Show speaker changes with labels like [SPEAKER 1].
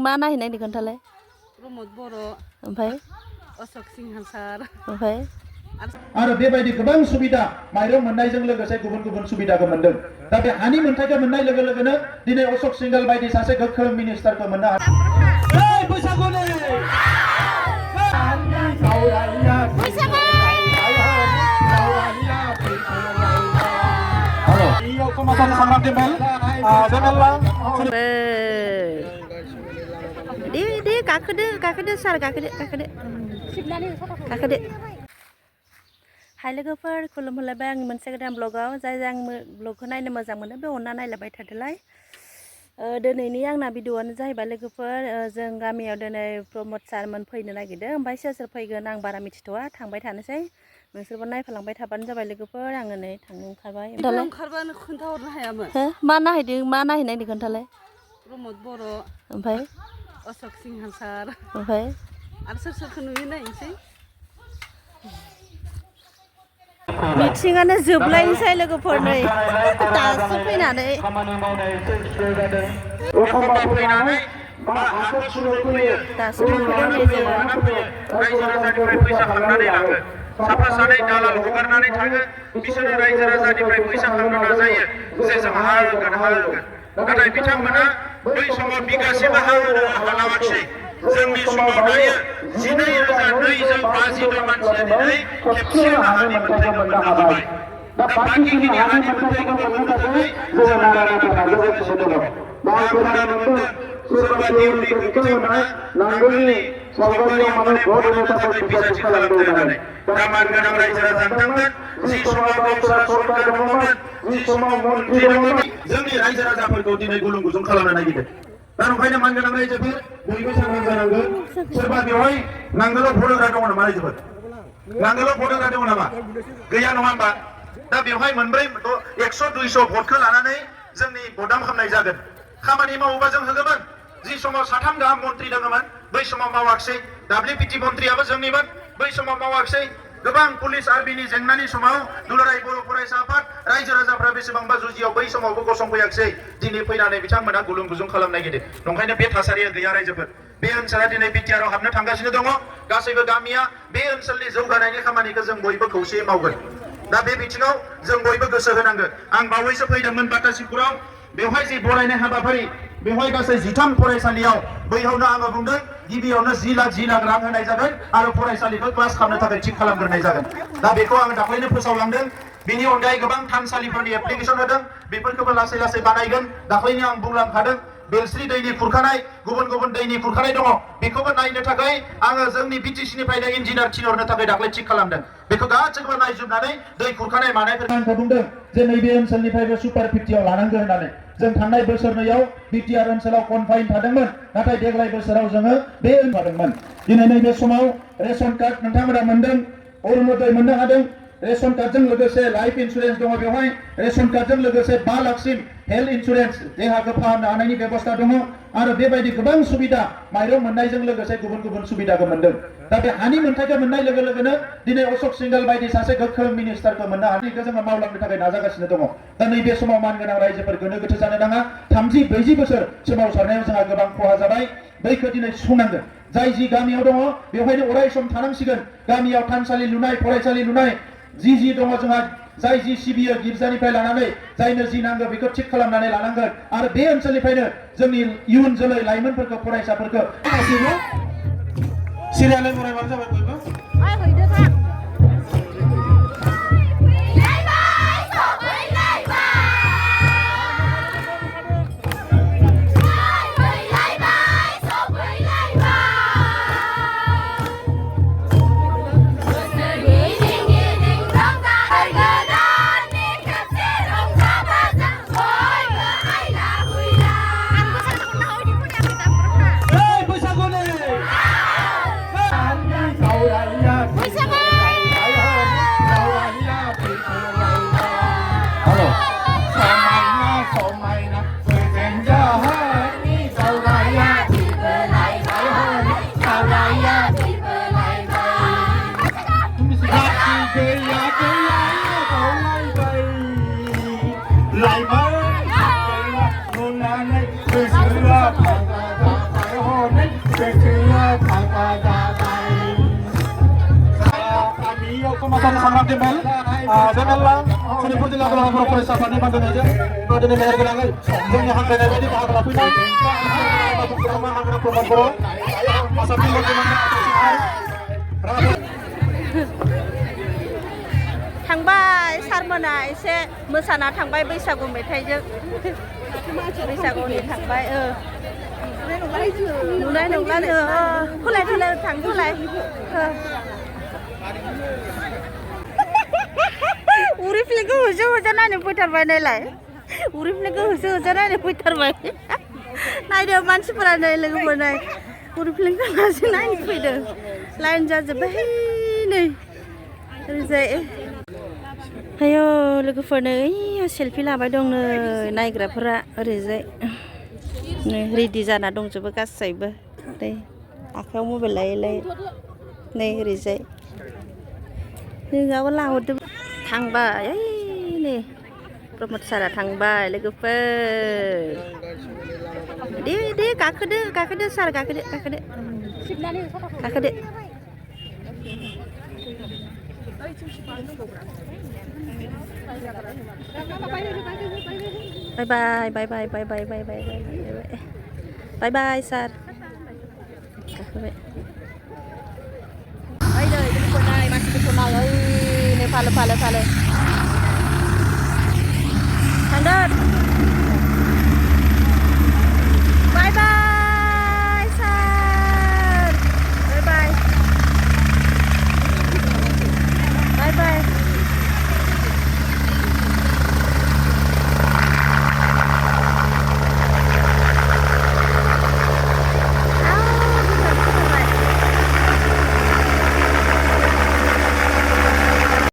[SPEAKER 1] मा नायहैनायनि खोन्थालाय
[SPEAKER 2] प्रमद बर'
[SPEAKER 1] ओमफ्राय
[SPEAKER 2] अशोक सिंह सार
[SPEAKER 1] ओमफ्राय
[SPEAKER 3] आरो बेबायदि गोबां सुबिदा माइरं मोननायजों लोगोसे गुबुन गुबुन सुबिदाखौ मोनदों दा बे हानि मोनथायखौ मोननाय लोगो लोगोनो दिनै अशोक सिंघल बायदि सासे गोख्रों मिनिस्टारखौ मोननो
[SPEAKER 1] दे गाखोदो सार गाखोदो हाय लोगोफोर खुलुमहरलायबाय आंनि मोनसे गोदान ब्लगाव जाय आं ब्लगखौ नायनो मोजां मोनो बे अनना नायलायबाय थादोलाय दिनैनि आंना भिडिअआनो जाहैबाय लोगोफोर जों गामियाव दिनै प्रमद सारमोन फैनो नागिरदों ओमफ्राय सोर सोर फैगोन आं बारा मिथिथ'वा थांबाय थानोसै नोंसोरबो नायफालांबाय थाबानो जाबाय लोगोफोर आङो नै थांनो ओंखारबाय
[SPEAKER 2] ओंखारबानो खोन्थाहरनो हायामोन
[SPEAKER 1] मा नायहैनायनि खोन्थालाय
[SPEAKER 2] प्रमद बर'
[SPEAKER 1] ओमफ्राय
[SPEAKER 2] अशोक सिंह सार
[SPEAKER 1] ओमफ्राय
[SPEAKER 2] आरो सोर सोरखौ नुयो नायनोसै
[SPEAKER 1] मिथिङानो जोबलायनोसै लोगोफोर नै दासो फैनानै दासो मोनफैदों नै जोङो
[SPEAKER 3] रायजो राजानिफ्राय फैसा खांनानै लाङो साफा सानै दालाल हगारनानै थाङो बिसोरो रायजो राजानिफ्राय फैसा खांनो नाजायो जे जों हा होगोन नाथाय बिथांमोना बै समाव बिगासेबो हा होनो हालामाखिसै जोंनि समाव दायो 12,250 मानसिया दिनै खेबसेनो हानि मोनथायखौ मोननो हाबाय दा बाखिखिनि हानि मोनथायखौ मोननो थाखाय जोङो नारा नाथा नाजागासिनो दङ दा खोनानो मोनदों सोरबा देउरिखौ बिथांमोना नांगोलनि सावगारियाव माने भट होनो थाखाय फैसा थि खालामदों होननानै दा मान गोनां रायजो राजा बिथांमोन जि समाव गावसोरा सरकार दङमोन जि समाव मन्त्रि दङमोन जोंनि रायजो राजाफोरखौ दिनै गुलुं गुजुं खालामनो नागिरदों दा ओंखायनो मान गोनां रायजोफोर बयबो सांग्रां जानांगोन सोरबा बेवहाय नांगोलाव भट होग्रा दङ नामा रायजोफोर नांगोलाव भट होग्रा दङ नामा गैया नङा होमबा दा बेवहाय मोनब्रै 100-200 भटखौ लानानै जोंनि भटाम खालामनाय जागोन खामानि मावोबा जों होगोन जि समाव 3 गाहाम मन्त्रि दङमोन बै समाव मावाखिसै WPT मन्त्रियाबो जोंनिमोन बै समाव मावाखिसै गोबां पुलिस आर्मिनि जेंनानि समाव दुलाराय बर' फरायसा आफाद रायजो राजाफ्रा बेसेबांबा जुजियाव बै समावबो गसंफैयाखिसै दिनै फैनानै बिथांमोना गुलुं गुजुं खालामनो नागिरदों नंखायनो बे थासारिया गैया रायजोफोर बे ओनसोला दिनै बिटिआरआव हाबनो थांगासिनो दङ गासैबो गामिया बे ओनसोलनि जौगानायनि खामानिखौ जों बयबो खौसेयै मावगोन दा बे बिथिङाव जों बयबो गोसो होनांगोन आं बावैसो फैदोंमोन बाटासिपुराव बेवहाय जि बरायनाय हाबाफारि बेवहाय गासै 13 फरायसालियाव बैयावनो आङो बुंदों गिबियावनो 10 लाख रां होनाय जागोन आरो फरायसालिखौ क्लास खालामनो थाखाय थिक खालामग्रोनाय जागोन दा बेखौ आङो दाख्लैनो फोसावलांदों बेनि अनगायै गोबां थानसालिफोरनि एप्लिकेसन होदों बेफोरखौबो लासै लासै बानायगोन दाख्लैनो आं बुंलांखादों बेलस्रि दैनि खुरखानाय गुबुन दैनि खुरखानाय दङ बेखौबो नायनो थाखाय आङो जोंनि BTC निफ्रायनो इन्जिनियार थिनहरनो थाखाय दाख्लै थिक खालामदों बेखौ गासैखौबो नायजोबनानै दै खुरखानाय मानायफोरखौ आं बुंदों जे नैबे ओनसोलनिफ्रायबो सुपार 50 आव लानांगौ होननानै जों थांनाय बोसोरनैयाव बिटिआर ओनसोलाव कनफाइन थादोंमोन नाथाय देग्लाय बोसोराव जोङो बे ओनसोलाव दिनै नैबे समाव रेशन कार्ड नोंथांमोना मोनदों अरुणोदय मोननो हादों रेशन कार्डजों लोगोसे लाइफ इन्सुरेन्स दङ बेवहाय रेशन कार्डजों लोगोसे 5 लाखसिम हेल्थ इन्सुरेन्स देहाखौ फाहामनो हानायनि बेबस्था दङ आरो बेबायदि गोबां सुबिदा माइरं मोननायजों लोगोसे गुबुन गुबुन सुबिदाखौ मोनदों दा बे हानि मोनथायखौ मोननाय लोगो लोगोनो दिनै अशोक सिंघल बायदि सासे गोख्रों मिनिस्टारखौ मोननो हानायखौ जोङो मावलांनो थाखाय नाजागासिनो दङ दा नैबे समाव मानगोनां रायजोफोर गोनो गोथो जानो नाङा 30-40 बोसोर सोमावसारनायाव जोंहा गोबां खहा जाबाय बैखौ दिनै सुफुंनांगोन जाय जि गामियाव दङ बेवहायनो अराय सम थानांसिगोन गामियाव थानसालि लुनाय फरायसालि लुनाय जि दङ जोंहा जाय जि सिबियो गिर्जानिफ्राय लानानै जायनो जि नांगौ बेखौ थिक खालामनानै लानांगोन आरो बे ओनसोलनिफ्रायनो जोंनि इयुन जोलै लाइमोनफोरखौ फरायसाफोरखौ सिरियालै बरायबानो जाबाय बयबो
[SPEAKER 1] Bisa
[SPEAKER 4] kami kumasan sangat dembel dengan lang seperti lagu-lagu profesor Fandi Bandung aja pada ini banyak gelangan yang yang ada di tahap lapu ini masuk ke rumah anak perempuan masa timur di mana
[SPEAKER 1] थांबाय सारमोना एसे मोसाना थांबाय बैसागु मेथाइजों बैसागुनि थांबाय नुनाय नंला होलाय होलाय थां होलाय उरि फिल्मखौ होसो होसो नायनो फैथारबाय नायलाय उरि फिल्मखौ होसो होसो नायनो फैथारबाय नायदो मानसिफोरा नै लोगोफोर नै उरि फिल्मखौ होसो नायनो फैदों लाइन जाजोब्बाय नै ओरैजाय आयौ लोगोफोर नै सेल्फि लाबाय दं नै नायग्राफोरा ओरैजाय नै रेडि जाना दंजोबो गासैबो नै आखायाव मबाइल लायै लायै नै ओरैजाय नोंहाबो लाहरदो थांबाय ओइ नै प्रमद सारा थांबाय लोगोफोर दे गाखोदो सार गाखोदो बाय सार गाखोबाय ओइ नै लोगोफोर नाय मानसिफोरखौ नाय ओइ नै फालो थांदो